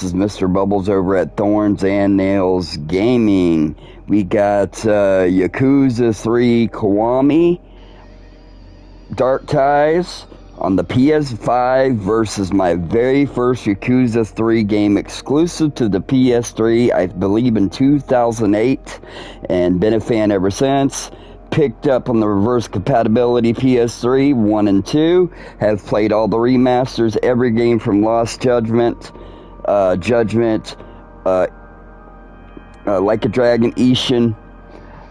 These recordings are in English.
This is Mr. Bubbles over at Thorns and Nails Gaming. We got Yakuza 3 Kiwami Dark Ties on the PS5 versus my very first Yakuza 3 game exclusive to the PS3, I believe in 2008, and been a fan ever since. Picked up on the reverse compatibility PS3 1 and 2. Have played all the remasters, every game from Lost Judgment, Like a Dragon, Ishin.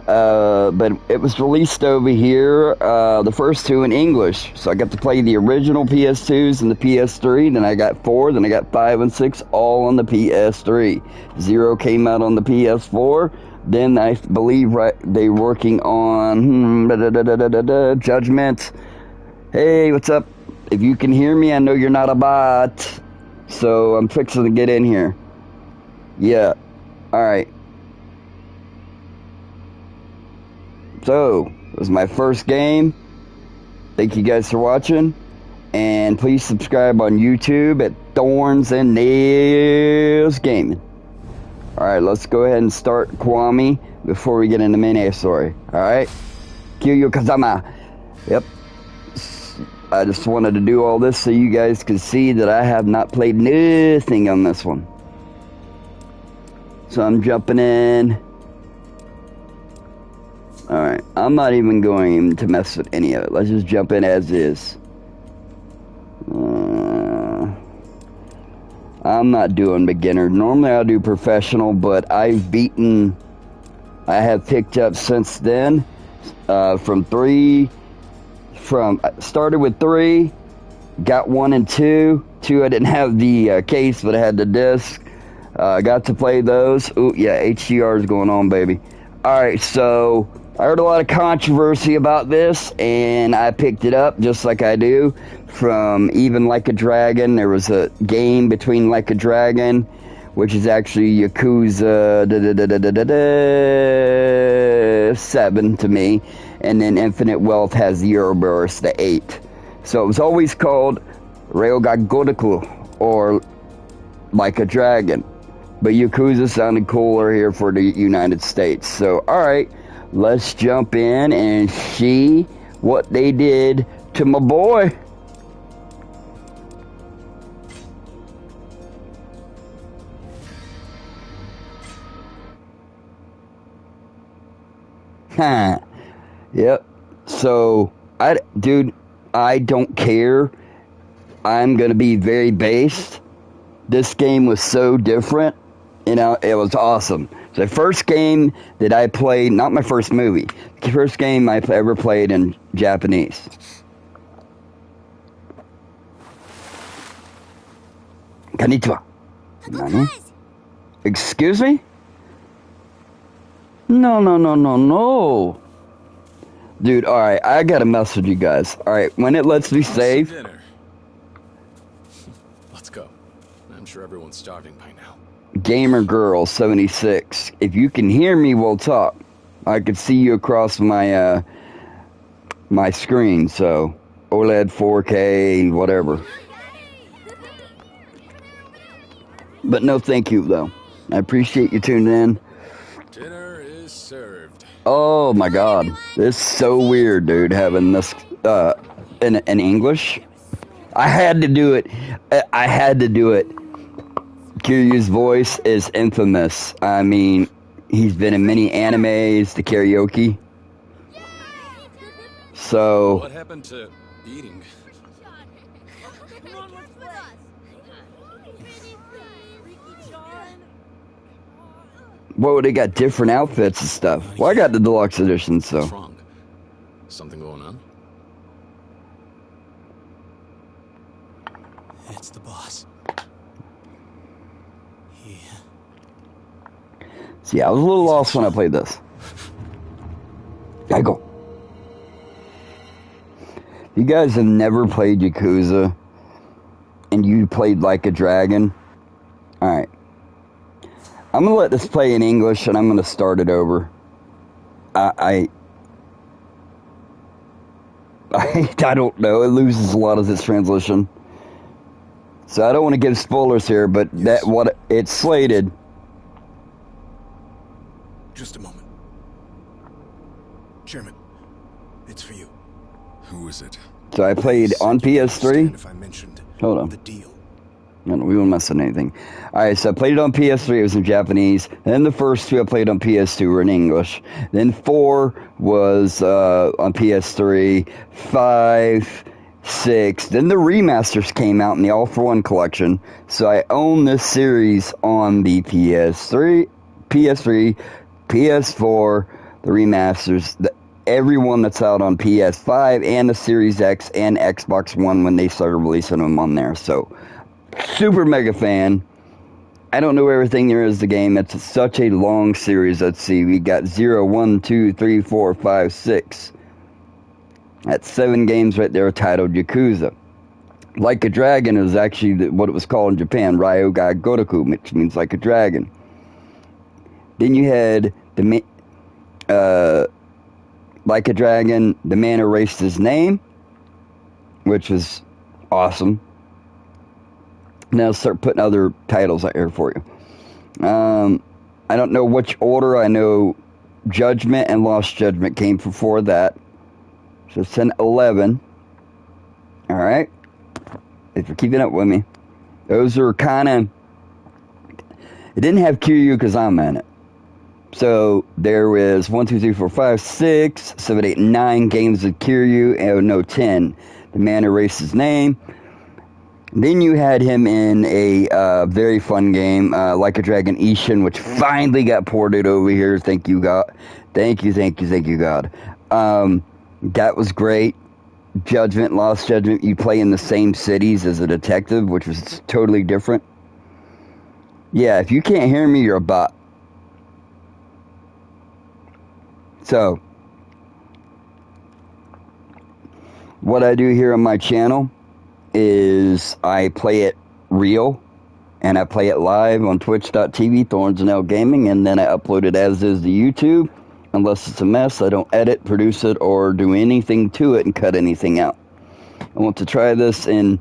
But it was released over here, the first two in English. So I got to play the original PS2s and the PS3. Then I got 4, then I got 5 and 6, all on the PS3. 0 came out on the PS4. Then I believe they're working on Judgment. Hey, what's up? If you can hear me, I know you're not a bot. So I'm fixing to get in here. Yeah. Alright. So, it was my first game. Thank you guys for watching. And please subscribe on YouTube at Thorns and Nails Gaming. Alright, let's go ahead and start Kiwami before we get into main story. Alright? Kyo Kazama. Yep. I just wanted to do all this so you guys could see that I have not played nothing on this one. So I'm jumping in. Alright, I'm not even going to mess with any of it. Let's just jump in as is. I'm not doing beginner. Normally I'll do professional, but I have picked up since then, started with 3, got 1 and 2. 2 I didn't have the case, but I had the disc. Got to play those. Ooh, yeah, HDR is going on, baby. Alright, so I heard a lot of controversy about this, and I picked it up just like I do from even Like a Dragon. There was a game between Like a Dragon, which is actually Yakuza 7 to me, and then Infinite Wealth has the Euroburst, the 8. So it was always called Ryoga Godoku, or Like a Dragon. But Yakuza sounded cooler here for the United States. So, alright, let's jump in and see what they did to my boy. Yep. So, dude, I don't care. I'm gonna be very based. This game was so different. You know, it was awesome. The first game that I played, not my first movie, the first game I ever played in Japanese. Konnichiwa. Nani? Excuse me? No. Dude, alright, I gotta message you guys. Alright, when it lets me save. Let's go. I'm sure everyone's starving by now. Gamer Girl 76. If you can hear me, we'll talk. I can see you across my my screen, so OLED 4K, whatever. But no thank you though. I appreciate you tuning in. Dinner is served. Oh my god. It's so weird, dude, having this in English. I had to do it. Kiryu's voice is infamous. I mean, he's been in many animes, the karaoke. So what happened to eating? whoa, they got different outfits and stuff. Well, I got the deluxe edition, so. What's wrong? Something going on? It's the boss. See, I was a little lost when I played this. I go. You guys have never played Yakuza, and you played Like a Dragon. Alright. I'm gonna let this play in English, and I'm gonna start it over. I don't know. It loses a lot of its translation. So I don't want to give spoilers here, but Yes. that what it's slated. Just a moment. Chairman, it's for you. Who is it? So I played Said on you'd understand PS3. if I mentioned Hold on. the deal. No, we won't mess with anything. Alright, so I played it on PS3, it was in Japanese. Then the first two I played on PS2 were in English. Then 4 was on PS3. 5, 6. Then the remasters came out in the All for One collection. So I own this series on the PS3, PS4, the remasters, everyone that's out on PS5 and the Series X and Xbox One when they started releasing them on there. So super mega fan. I don't know everything there is to the game. It's such a long series. Let's see. We got 0, 1, 2, 3, 4, 5, 6. That's 7 games right there titled Yakuza. Like a Dragon is actually what it was called in Japan. Ryoga Gotoku, which means like a dragon. Then you had Like a Dragon, the man erased his name, which was awesome. Now I'll start putting other titles out here for you. I don't know which order. I know Judgment and Lost Judgment came before that. So 10, 11. Alright. If you're keeping up with me. Those are kind of... It didn't have Kiryu because I'm in it. So there was 1, 2, 3, 4, 5, 6, 7, 8, 9 games of Kiryu. And no, 10. The man erased his name. Then you had him in a very fun game, Like a Dragon Ishin, which finally got ported over here. Thank you, God. Thank you, God. That was great. Judgment, Lost Judgment, you play in the same cities as a detective, which was totally different. Yeah, if you can't hear me, you're a bot. So, what I do here on my channel is I play it real, and I play it live on twitch.tv, Thorns and L Gaming, and then I upload it as is to YouTube. Unless it's a mess, I don't edit, produce it, or do anything to it and cut anything out. I want to try this in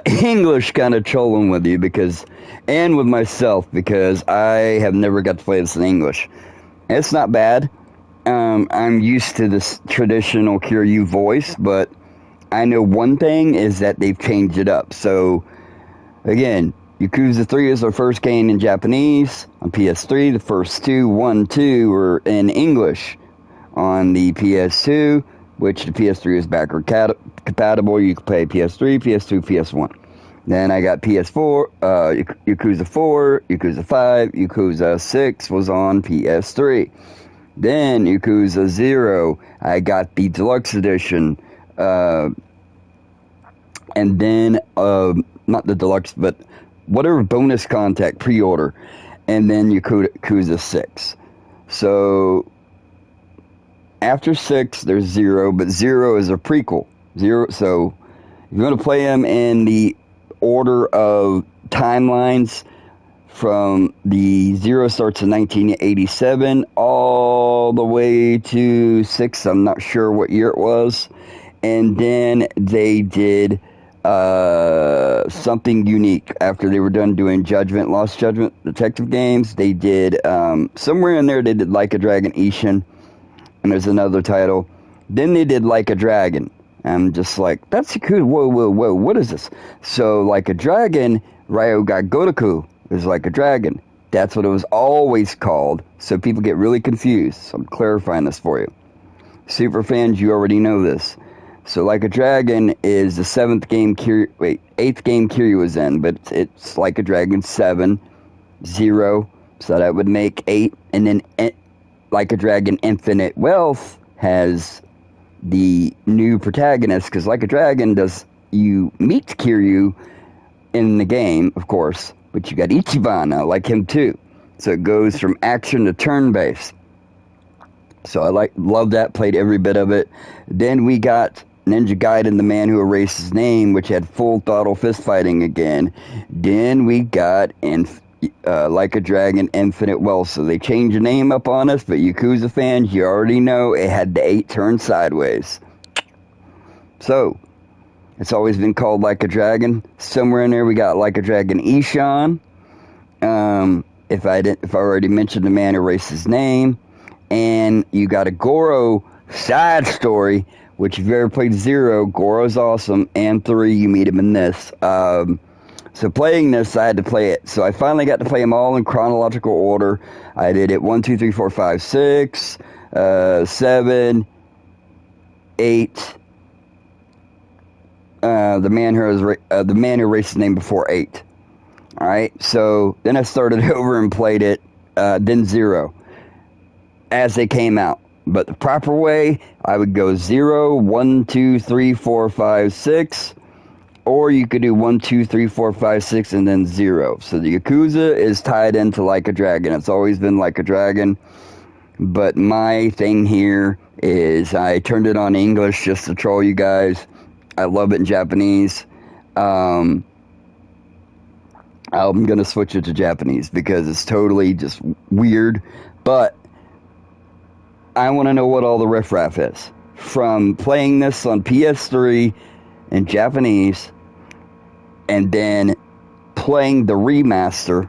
English, kind of trolling with you, and with myself, because I have never got to play this in English. It's not bad. I'm used to this traditional Kiryu voice, but I know one thing is that they've changed it up. So, again, Yakuza 3 is our first game in Japanese on PS3. The first 1, 2 were in English on the PS2, which the PS3 is backward compatible. You can play PS3, PS2, PS1. Then I got PS4, Yakuza 4, Yakuza 5, Yakuza 6 was on PS3. Then Yakuza 0, I got the Deluxe Edition. And then, not the Deluxe, but whatever bonus contact pre-order. And then Yakuza 6. So, after 6, there's 0, but 0 is a prequel. 0, so, if you want to play them in the order of timelines, from the 0 starts in 1987 all the way to 6, I'm not sure what year it was. And then they did something unique after they were done doing Judgment, Lost Judgment detective games. They did, somewhere in there, they did Like a Dragon Ishin, and there's another title. Then they did Like a Dragon. I'm just like, that's cool. Whoa, what is this? So, Like a Dragon, Ryoga Gotoku is Like a Dragon. That's what it was always called, so people get really confused. So I'm clarifying this for you. Super fans, you already know this. So Like a Dragon is the 8th game Kiryu was in, but it's Like a Dragon 7, 0, so that would make 8, and then Like a Dragon Infinite Wealth has the new protagonist, because Like a Dragon you meet Kiryu in the game, of course, but you got Ichiban now, like him too. So it goes from action to turn-based. So I love that, played every bit of it. Then we got Ninja Gaiden, the man who erased his name, which had full throttle fist fighting again. Then we got Like a Dragon Infinite Wealth. So they changed the name up on us, but Yakuza fans, you already know it had the 8 turns sideways. So, It's always been called Like a Dragon. Somewhere in there we got Like a Dragon Ishan. If I already mentioned the man who erased his name. And you got a Goro side story, which if you ever played 0, Goro's awesome. And 3, you meet him in this. So playing this, I had to play it. So I finally got to play them all in chronological order. I did it 1, 2, 3, 4, 5, 6, 7, 8. The man who erased his name before 8. All right. So then I started over and played it. Then 0, as they came out. But the proper way, I would go 0, 1, 2, 3, 4, 5, 6. Or you could do 1, 2, 3, 4, 5, 6, and then 0. So the Yakuza is tied into Like a Dragon. It's always been Like a Dragon. But my thing here is I turned it on English just to troll you guys. I love it in Japanese. I'm going to switch it to Japanese because it's totally just weird. But I want to know what all the riffraff is. From playing this on PS3 in Japanese, and then playing the remaster,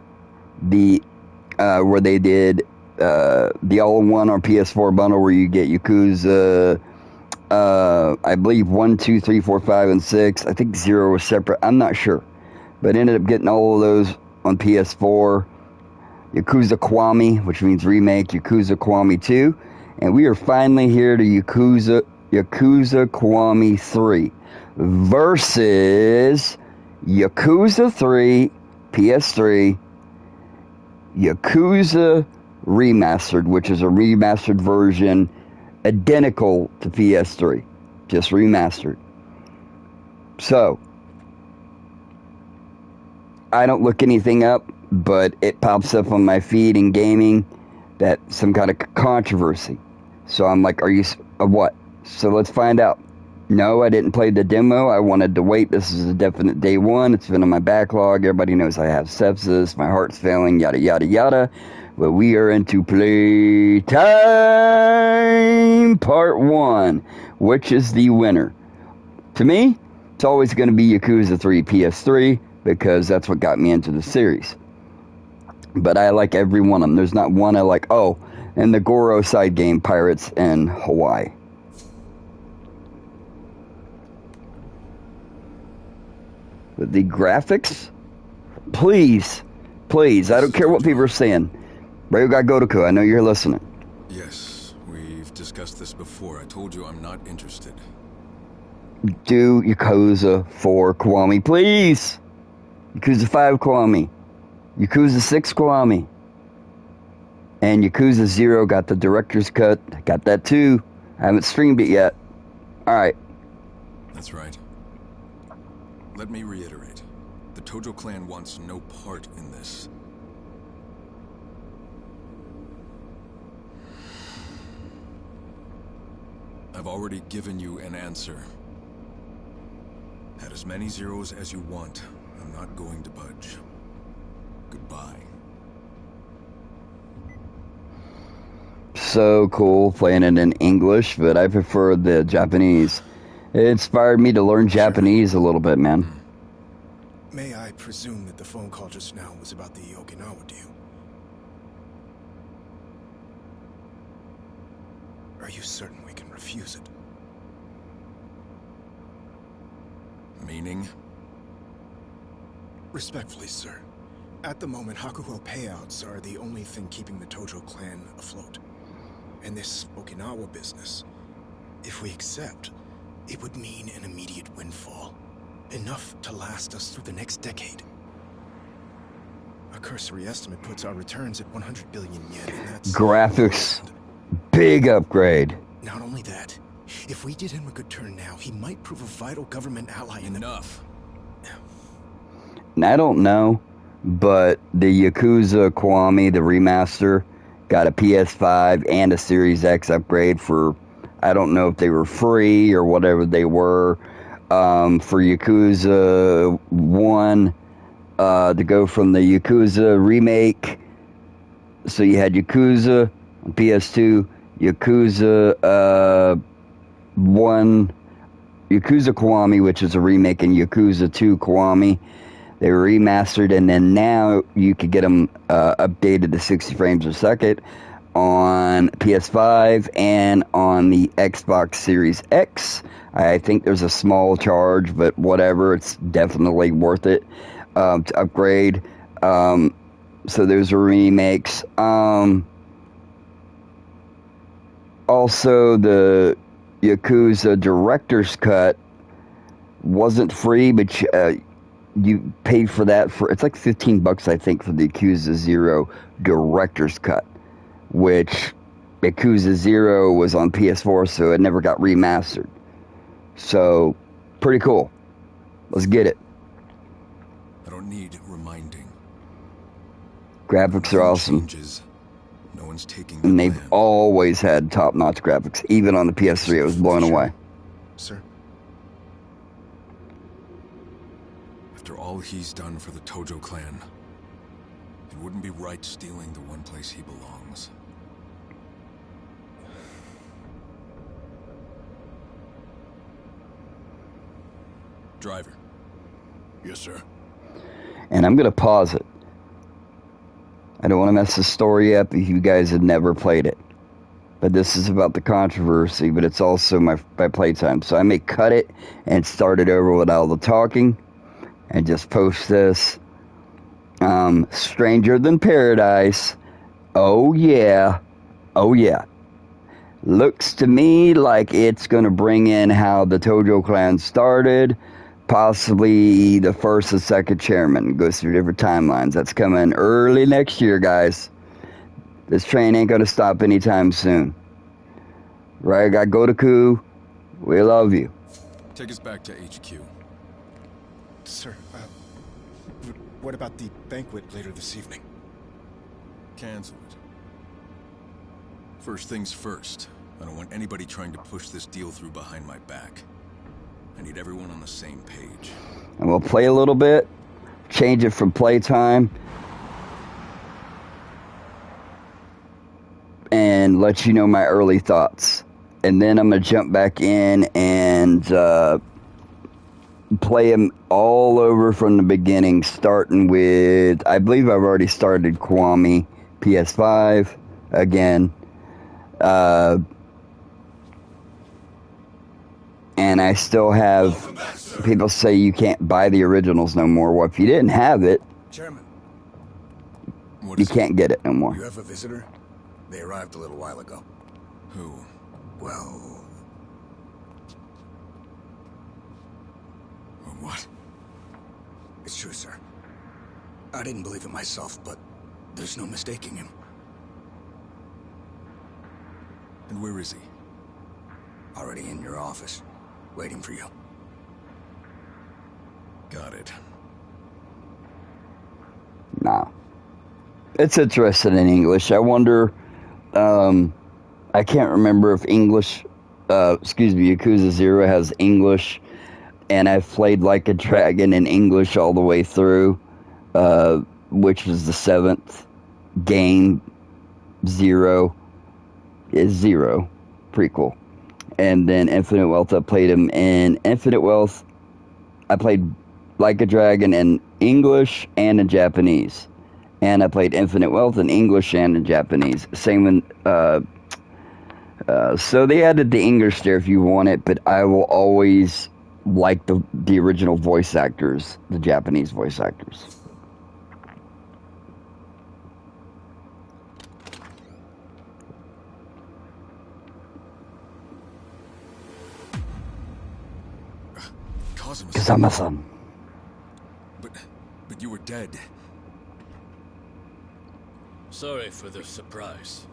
where they did the all-in-one on PS4 bundle, where you get Yakuza, I believe 1, 2, 3, 4, 5, and 6. I think 0 was separate. I'm not sure, but ended up getting all of those on PS4. Yakuza Kiwami, which means remake, Yakuza Kiwami 2, and we are finally here to Yakuza Kiwami 3 versus Yakuza 3 PS3, Yakuza Remastered, which is a remastered version identical to PS3, just remastered. So, I don't look anything up, but it pops up on my feed in gaming that some kind of controversy. So I'm like, are you, what? So let's find out. No, I didn't play the demo. I wanted to wait. This is a definite day one. It's been on my backlog. Everybody knows I have sepsis. My heart's failing, yada, yada, yada. But we are into play time part 1, which is the winner. To me, it's always going to be Yakuza 3 PS3 because that's what got me into the series. But I like every one of them. There's not one I like, oh, and the Goro side game, Pirates in Hawaii. But the graphics, please, I don't care what people are saying. Ryoga Gotoku, I know you're listening. Yes, we've discussed this before. I told you I'm not interested. Do Yakuza 4 Kiwami, please. Yakuza 5 Kiwami. Yakuza 6 Kiwami. And Yakuza 0 got the director's cut. Got that too. I haven't streamed it yet. Alright. That's right. Let me reiterate. The Tojo clan wants no part in this. I've already given you an answer. Add as many zeros as you want. I'm not going to budge. Goodbye. So cool playing it in English, but I prefer the Japanese. It inspired me to learn Japanese a little bit, man. May I presume that the phone call just now was about the Okinawa deal? Are you certain we can refuse it? Meaning? Respectfully, sir. At the moment, Hakuho payouts are the only thing keeping the Tojo clan afloat. And this Okinawa business, if we accept, it would mean an immediate windfall. Enough to last us through the next decade. A cursory estimate puts our returns at 100 billion yen, and that's... Graphics. Big upgrade. Not only that, if we did him a good turn now, he might prove a vital government ally in the... Enough. And I don't know, but the Yakuza Kiwami, the remaster, got a PS5 and a Series X upgrade for, I don't know if they were free or whatever they were, for Yakuza 1, to go from the Yakuza remake. So you had Yakuza on PS2, Yakuza 1, Yakuza Kiwami, which is a remake in Yakuza 2 Kiwami. They were remastered, and then now you could get them updated to 60 frames a second on PS5 and on the Xbox Series X. I think there's a small charge, but whatever, it's definitely worth it to upgrade. So those are remakes. Also, the Yakuza Director's Cut wasn't free, but you paid for that for, it's like $15, I think, for the Yakuza 0 Director's Cut, which Yakuza 0 was on PS4, so it never got remastered. So, pretty cool. Let's get it. I don't need reminding. Graphics are awesome. Changes. No one's taking And the they've plan. always had top-notch graphics. Even on the PS3, it was blown away. Sir. After all he's done for the Tojo clan, it wouldn't be right stealing the one place he belongs. Driver. Yes, sir. And I'm going to pause it. I don't want to mess the story up if you guys had never played it. But this is about the controversy, but it's also my playtime. So I may cut it and start it over with all the talking and just post this. Stranger Than Paradise. Oh yeah. Oh yeah. Looks to me like it's going to bring in how the Tojo clan started. Possibly the first and second chairman. Goes through different timelines. That's coming early next year, guys. This train ain't going to stop anytime soon. Right, got Gotoku. We love you. Take us back to HQ. Sir, what about the banquet later this evening? Cancel it. First things first. I don't want anybody trying to push this deal through behind my back. I need everyone on the same page. And we'll play a little bit. Change it from playtime. And let you know my early thoughts. And then I'm going to jump back in and play them all over from the beginning, starting with, I believe I've already started Kiwami PS5 again. And I still have, people say you can't buy the originals no more. Well, if you didn't have it, Chairman, you can't get it no more. You have a visitor? They arrived a little while ago. Who? Well, What? it's true, sir. I didn't believe it myself, but there's no mistaking him. And where is he? Already in your office, waiting for you. Got it. Nah. It's interesting in English. I wonder, I can't remember if Yakuza 0 has English, and I've played Like a Dragon in English all the way through, which was the 7th game. 0 is 0, prequel. And then Infinite Wealth, I played him in Infinite Wealth. I played Like a Dragon in English and in Japanese. And I played Infinite Wealth in English and in Japanese. Same in, so they added the English there if you want it, but I will always like the original voice actors, the Japanese voice actors. Kazama-san. But you were dead. Sorry for the surprise.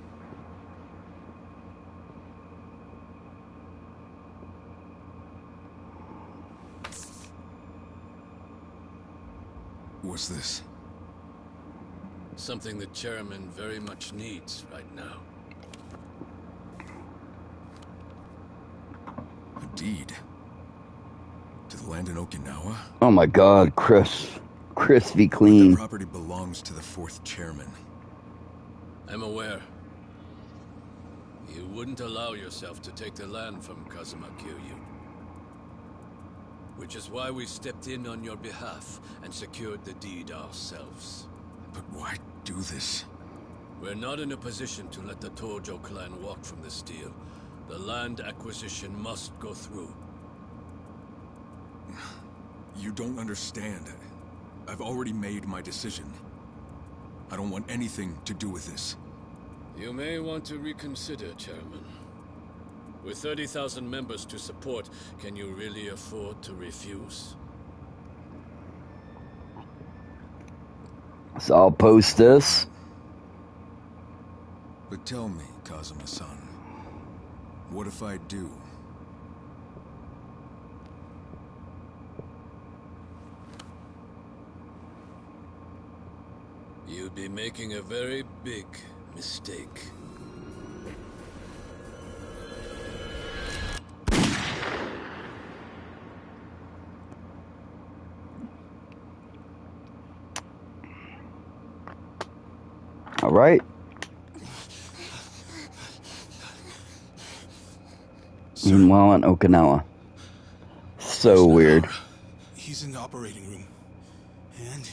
What's this? Something the chairman very much needs right now. A deed. To the land in Okinawa? Oh my god, crispy The clean. property belongs to the 4th chairman. I'm aware. You wouldn't allow yourself to take the land from Kazuma Kiryu. Which is why we stepped in on your behalf and secured the deed ourselves. But why do this? We're not in a position to let the Tojo clan walk from this deal. The land acquisition must go through. You don't understand. I've already made my decision. I don't want anything to do with this. You may want to reconsider, Chairman. With 30,000 members to support, can you really afford to refuse? So I'll post this. But tell me, Kazuma-san, what if I do? You'd be making a very big mistake. All right. Meanwhile in Okinawa. So weird. He's in the operating room. And...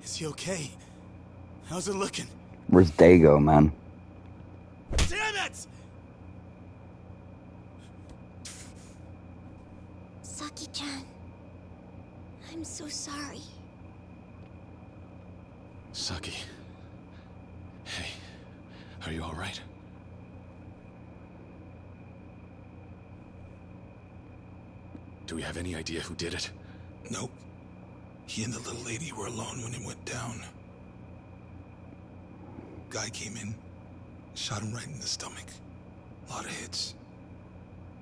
is he okay? How's it looking? Where's Dago, man? Damn it! Saki-chan, I'm so sorry. Saki. Hey, are you all right? Do we have any idea who did it? Nope. He and the little lady were alone when it went down. Guy came in, shot him right in the stomach. A lot of hits.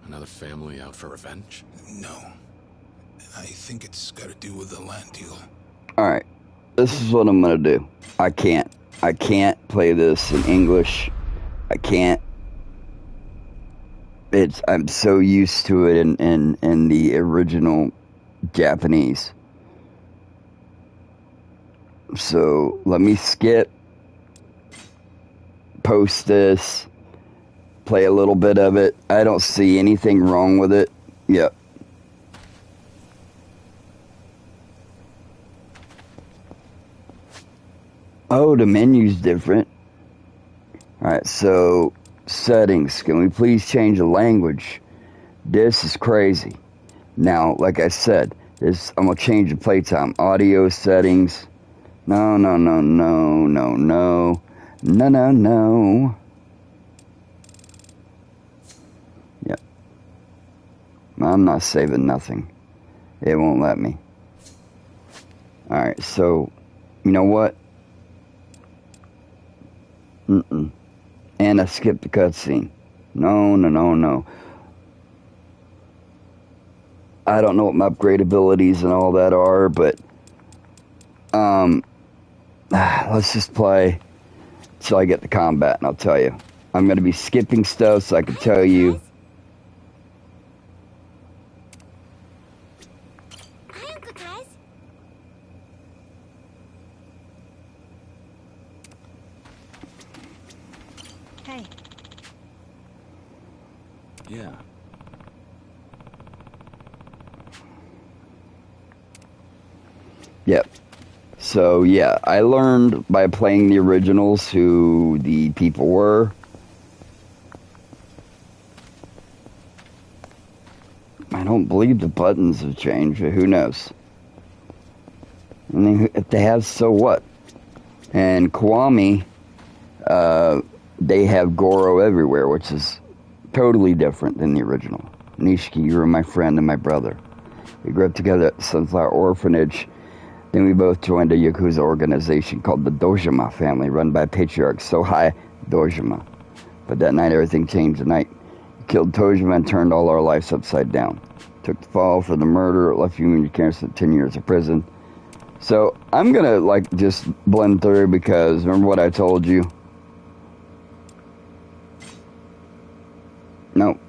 Another family out for revenge? No. I think it's got to do with the land deal. All right. This is what I'm going to do. I can't play this in English. I can't. I'm so used to it in the original Japanese. So let me skip, post this, play a little bit of it. I don't see anything wrong with it. Yep. Oh, the menu's different. Alright, so settings. Can we please change the language? This is crazy. Now, like I said, I'm going to change the playtime. Audio settings. No. Yep. I'm not saving nothing. It won't let me. Alright, so, you know what? And I skipped the cutscene. No. I don't know what my upgrade abilities and all that are, but let's just play till I get the combat, and I'll tell you. I'm going to be skipping stuff so I can tell you. Hi, Uncle Kaz. Hey. Yeah. Yep. So, yeah, I learned by playing the originals who the people were. I don't believe the buttons have changed, but who knows? I mean, if they have, so what? And Kiwami, they have Goro everywhere, which is totally different than the original. Nishiki, you were my friend and my brother. We grew up together at the Sunflower Orphanage. Then we both joined a Yakuza organization called the Dojima family, run by patriarch Sohei Dojima. But that night, everything changed. The night he killed Dojima and turned all our lives upside down. Took the fall for the murder, left you in your camps for 10 years of prison. So, I'm gonna, just blend through because, remember what I told you? No.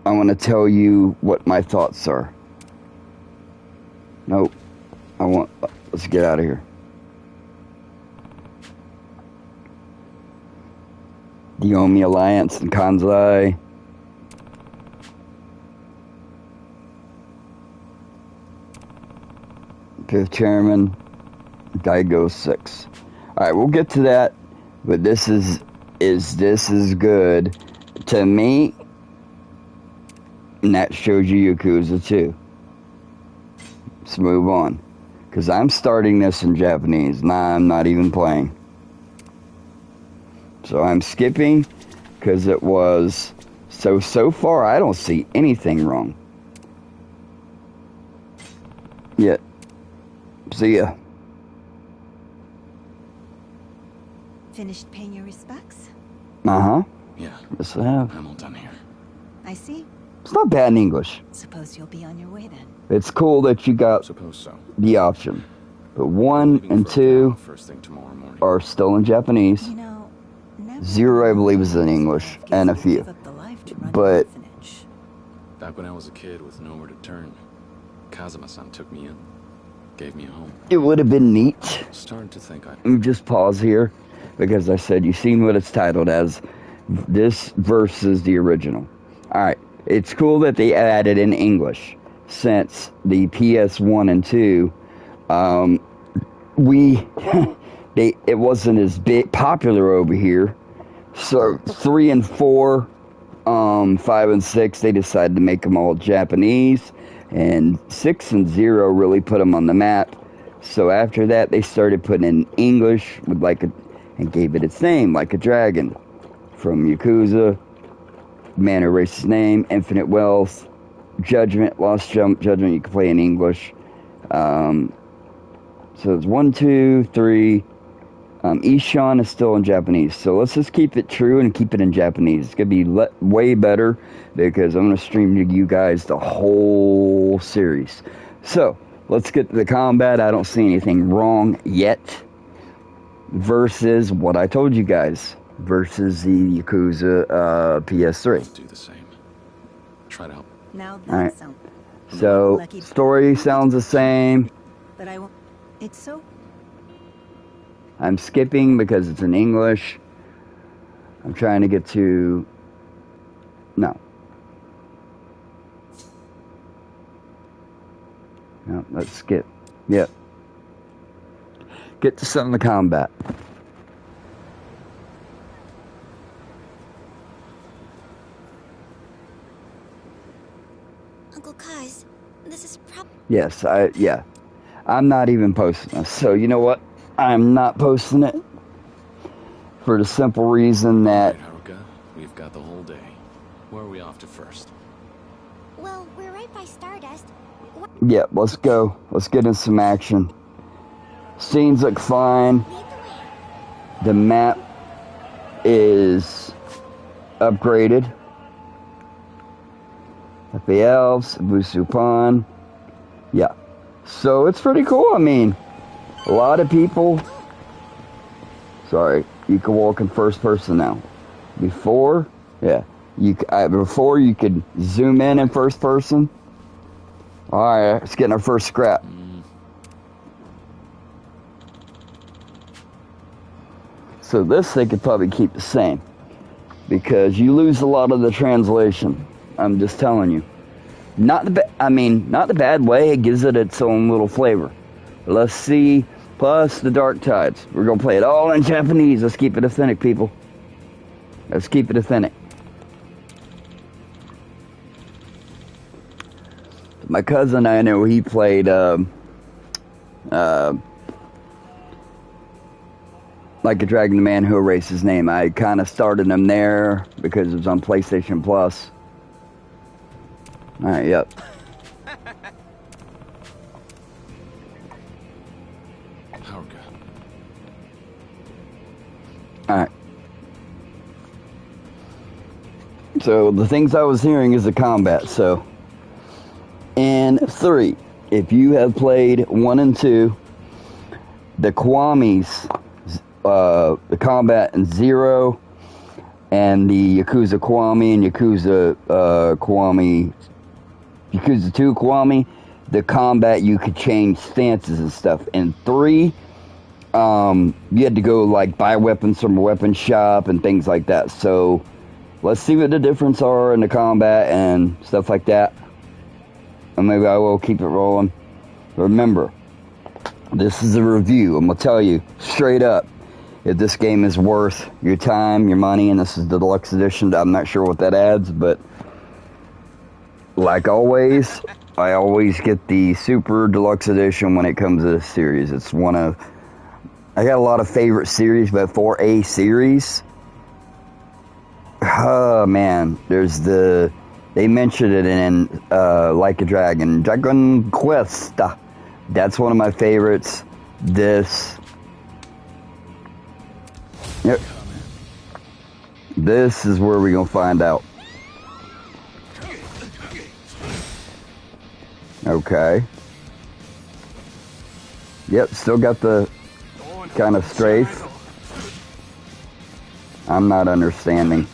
I want to tell you what my thoughts are. Nope. Let's get out of here. The Omi Alliance and Kanzai. Fifth chairman, Daigo 6. Alright, we'll get to that, but this is good to me, and that shows you Yakuza 2. Let's move on, because I'm starting this in Japanese. Nah, I'm not even playing. So I'm skipping, because it was, so far I don't see anything wrong. Yet. See ya. Finished paying your respects? Uh-huh. Yeah. Yes, I have. I'm all done here. I see. It's not bad in English. Suppose you'll be on your way then. It's cool that you got Suppose so. the option. But 1 Leaving and for 2 first thing tomorrow morning. are still in Japanese. You know, never 0, I believe, is in English, guess and a you'd few. give up the life to run an But orphanage. Back when I was a kid with nowhere to turn, Kazuma-san took me in, gave me a home. it would have been neat. Starting to think I... Let me just pause here, because I said, you've seen what it's titled as, this versus the original. Alright, it's cool that they added in English, since the PS1 and 2, it wasn't as big popular over here. So 3 and 4, 5 and 6, they decided to make them all Japanese, and 6 and 0 really put them on the map. So after that, they started putting in English with and gave it its name, Like a Dragon, from Yakuza, Man Who Erased His Name, Infinite Wealth, Judgment, Lost Judgment. You can play in English. So it's 1, 2, 3. Ishan is still in Japanese. So let's just keep it true and keep it in Japanese. It's going to be way better, because I'm going to stream to you guys the whole series. So let's get to the combat. I don't see anything wrong yet. Versus what I told you guys. Versus the Yakuza PS3. do the same. Try to help. Now that Alright. sounds... So, Lucky- story sounds the same. But I won't... It's so... I'm skipping because it's in English. I'm trying to get to... No. No, let's skip. Yep. Get to some of the combat. Uncle Kaz, this is Yes, yeah. I'm not even posting this. So, you know what? I'm not posting it. For the simple reason that... Alright, Haruka, we've got the whole day. Where are we off to first? Well, we're right by Stardust. Yeah, let's go. Let's get in some action. Scenes look fine. Lead the way. The map is upgraded. The elves, Busupan. Yeah. So it's pretty cool. I mean, a lot of people... Sorry, you can walk in first person now. Before, yeah. Before you could zoom in first person. Alright, let's get our first scrap. So this they could probably keep the same, because you lose a lot of the translation. I'm just telling you. Not the bad way. It gives it its own little flavor. Let's see. Plus the Dark Tides. We're gonna play it all in Japanese. Let's keep it authentic, people. Let's keep it authentic. My cousin, I know he played Like a Dragon, the Man Who Erased His Name. I kind of started him there because it was on PlayStation Plus. Alright, yep. Haruka. Alright. So, the things I was hearing is the combat, so. In 3, if you have played 1 and 2, the Kiwamis, the combat in 0, and the Yakuza Kiwami and Yakuza Kiwami, Yakuza 2 Kiwami, the combat you could change stances and stuff. In 3, you had to go like buy weapons from a weapon shop and things like that. So let's see what the difference are in the combat and stuff like that. And maybe I will keep it rolling. Remember, This is a review. I'm going to tell you straight up if this game is worth your time, your money, and this is the deluxe edition. I'm not sure what that adds, but like always, I always get the super deluxe edition when it comes to this series. It's one of, I got a lot of favorite series, but for a series, oh man, there's the, they mentioned it in Like a Dragon, Dragon Quest. That's one of my favorites. This, yep, this is where we're gonna find out. Okay. Yep, still got the kind of strafe. I'm not understanding.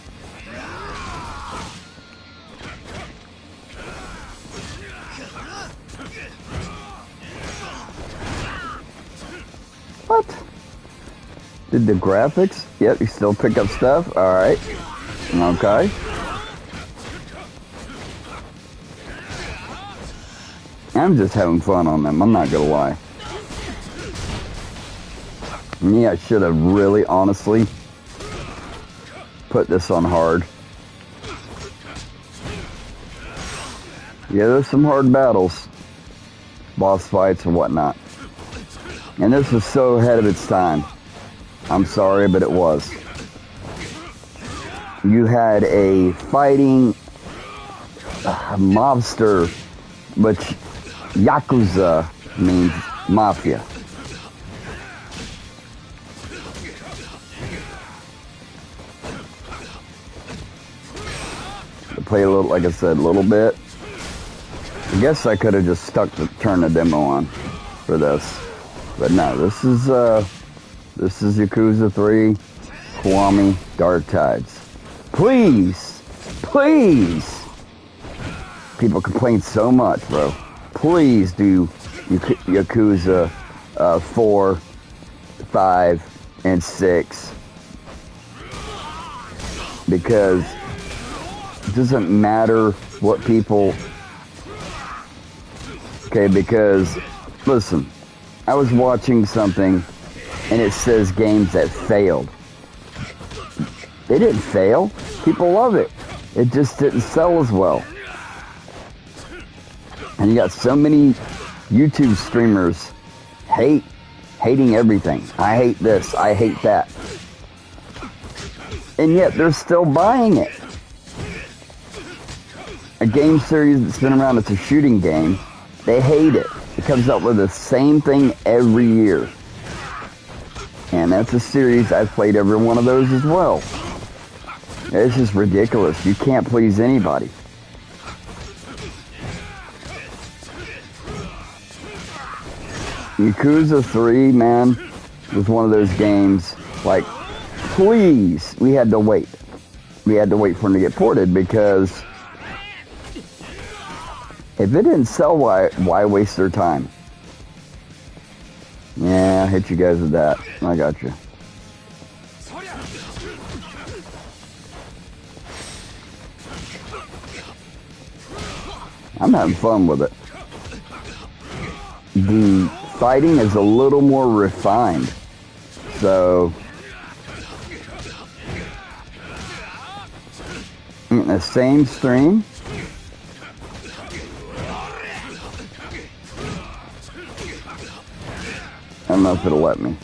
What? Did the graphics? Yep, you still pick up stuff? Alright. Okay. I'm just having fun on them, I'm not gonna lie. Me, I should have really, honestly, put this on hard. Yeah, there's some hard battles. Boss fights and whatnot. And this was so ahead of its time. I'm sorry, but it was. You had a fighting mobster, which Yakuza means mafia. To play a little, like I said, a little bit. I guess I could have just turned the demo on for this. But no, this is Yakuza 3, Kiwami, Dark Tides. Please, please. People complain so much, bro. Please do Yakuza 4, 5, and 6. Because it doesn't matter what people... Okay, because, listen, I was watching something and it says games that failed. They didn't fail. People love it. It just didn't sell as well. And you got so many YouTube streamers hating everything. I hate this. I hate that. And yet they're still buying it. A game series that's been around, it's a shooting game. They hate it. It comes up with the same thing every year. And that's a series, I've played every one of those as well. It's just ridiculous. You can't please anybody. Yakuza 3, man, was one of those games, like, please, we had to wait. We had to wait for them to get ported because if it didn't sell, why waste their time? Yeah, I hit you guys with that. I got you. I'm having fun with it. The fighting is a little more refined. So, in the same stream, I don't know if it'll let me.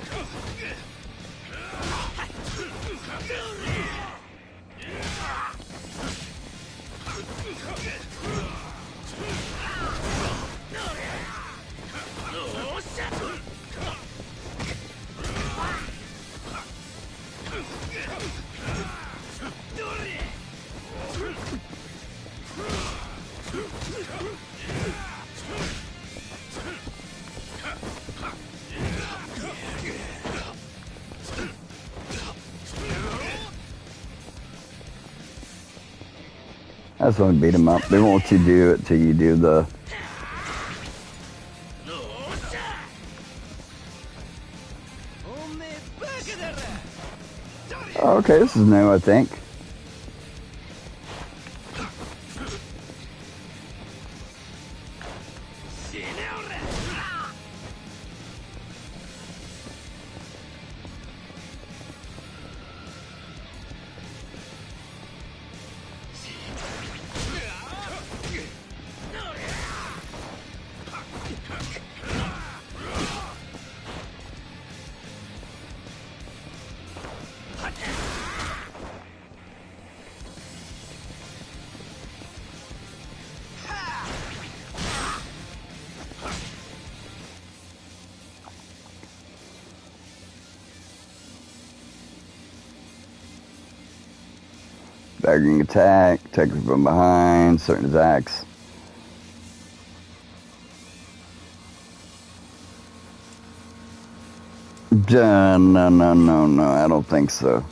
That's when beat them up. They won't let you do it till you do the... Oh, okay, this is new, I think. Staggering attack, attacking from behind, certain attacks. No, I don't think so.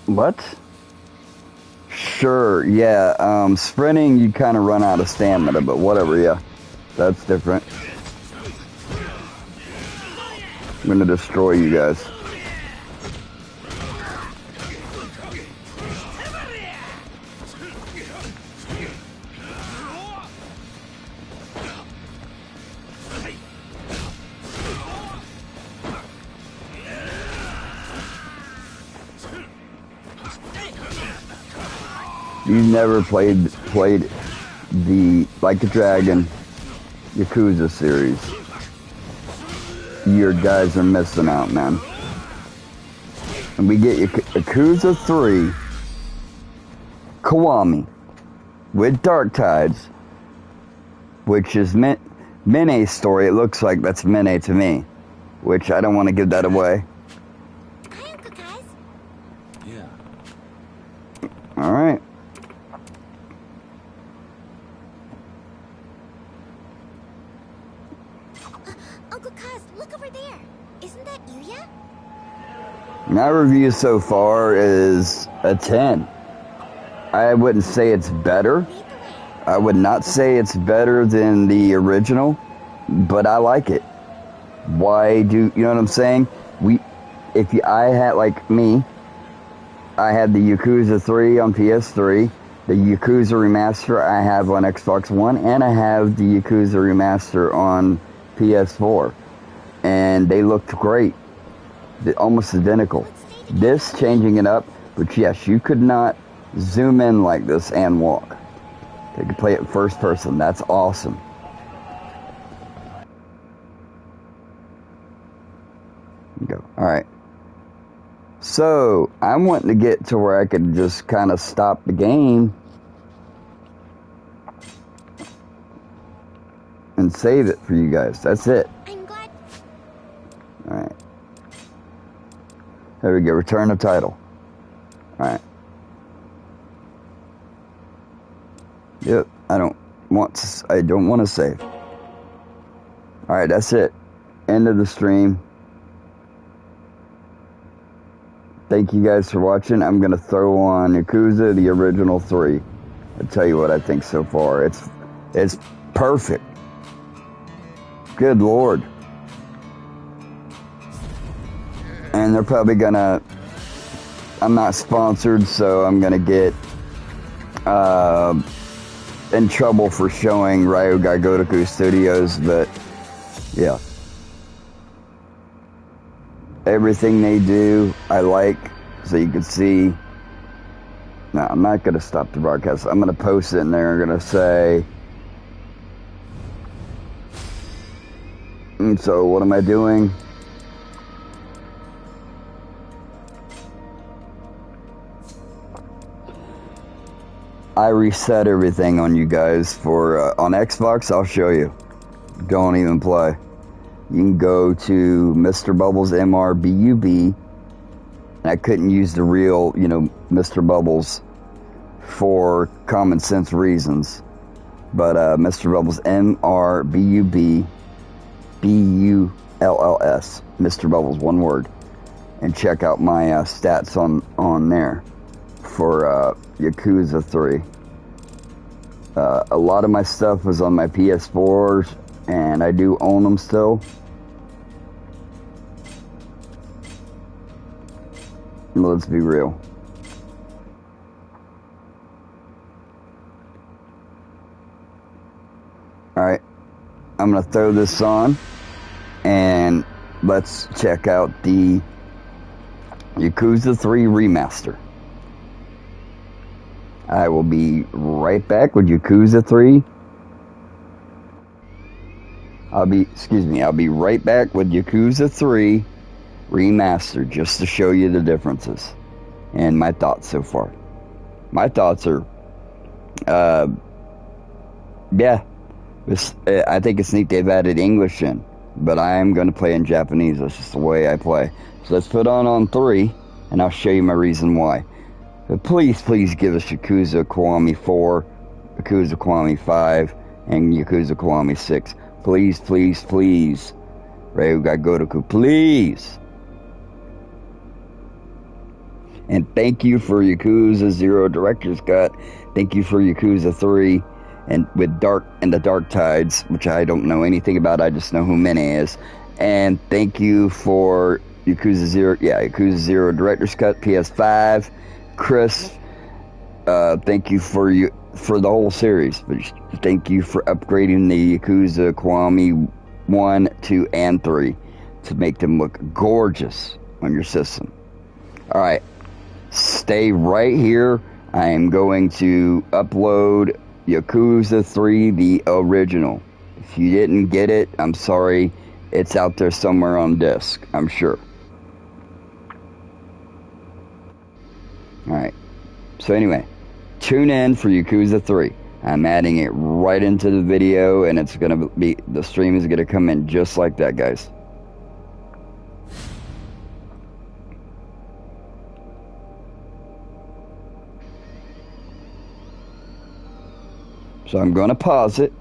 What? Sure, yeah. Sprinting, you kind of run out of stamina, but whatever, yeah. That's different. I'm gonna destroy you guys. You've never played the Like a Dragon Yakuza series. Your guys are missing out, man. And we get Yakuza 3, Kiwami, with Dark Tides, which is Mine's story. It looks like that's Mine to me, which I don't want to give that away. Hi, Uncle Kaz. Yeah. All right. Uncle Kaz, look over there. Isn't that Yuya? My review so far is a 10. I wouldn't say it's better. I would not say it's better than the original, but I like it. Why do you know what I'm saying? I had, like me, I had the Yakuza 3 on PS3, the Yakuza Remaster I have on Xbox One, and I have the Yakuza Remaster on PS4, and they looked great. They're almost identical. This changing it up, but yes, you could not zoom in like this and walk. They could play it first person. That's awesome. Go. All right. So I'm wanting to get to where I could just kind of stop the game and save it for you guys. That's it. I'm glad. All right. There we go. Return the title. All right. Yep. I don't want to save. All right. That's it. End of the stream. Thank you guys for watching. I'm going to throw on Yakuza, the original 3. I'll tell you what I think so far. It's perfect. Good Lord. And they're probably going to... I'm not sponsored, so I'm going to get in trouble for showing Ryuga Gotoku Studios, but yeah. Everything they do, I like, so you can see. No, I'm not going to stop the broadcast. I'm going to post it in there. I'm going to say. And so, what am I doing? I reset everything on you guys for on Xbox. I'll show you. Don't even play. You can go to Mr. Bubbles MRBUB. I couldn't use the real, Mr. Bubbles for common sense reasons. But Mr. Bubbles MRBUB BULLS. Mr. Bubbles, one word. And check out my stats on there for Yakuza 3. A lot of my stuff was on my PS4s, and I do own them still. Let's be real. Alright, I'm going to throw this on, and let's check out the Yakuza 3 Remaster. I will be right back with Yakuza 3. I'll be right back with Yakuza 3 Remastered, just to show you the differences and my thoughts so far. My thoughts are, yeah, I think it's neat they've added English in, but I am going to play in Japanese. That's just the way I play. So let's put on 3, and I'll show you my reason why. But please give us Yakuza Kiwami 4, Yakuza Kiwami 5, and Yakuza Kiwami 6. Please. Ryuga Gotoku, please. And thank you for Yakuza 0 Director's Cut. Thank you for Yakuza 3 and with the Dark Tides, which I don't know anything about. I just know who Mine is. And thank you for Yakuza 0 Director's Cut, PS5. Chris, thank you for the whole series. But thank you for upgrading the Yakuza Kiwami 1, 2, and 3 to make them look gorgeous on your system. Alright, stay right here. I am going to upload Yakuza 3, the original. If you didn't get it, I'm sorry. It's out there somewhere on disc, I'm sure. Alright, so anyway, tune in for Yakuza 3. I'm adding it right into the video, and it's gonna be, the stream is gonna come in just like that, guys. So I'm gonna pause it.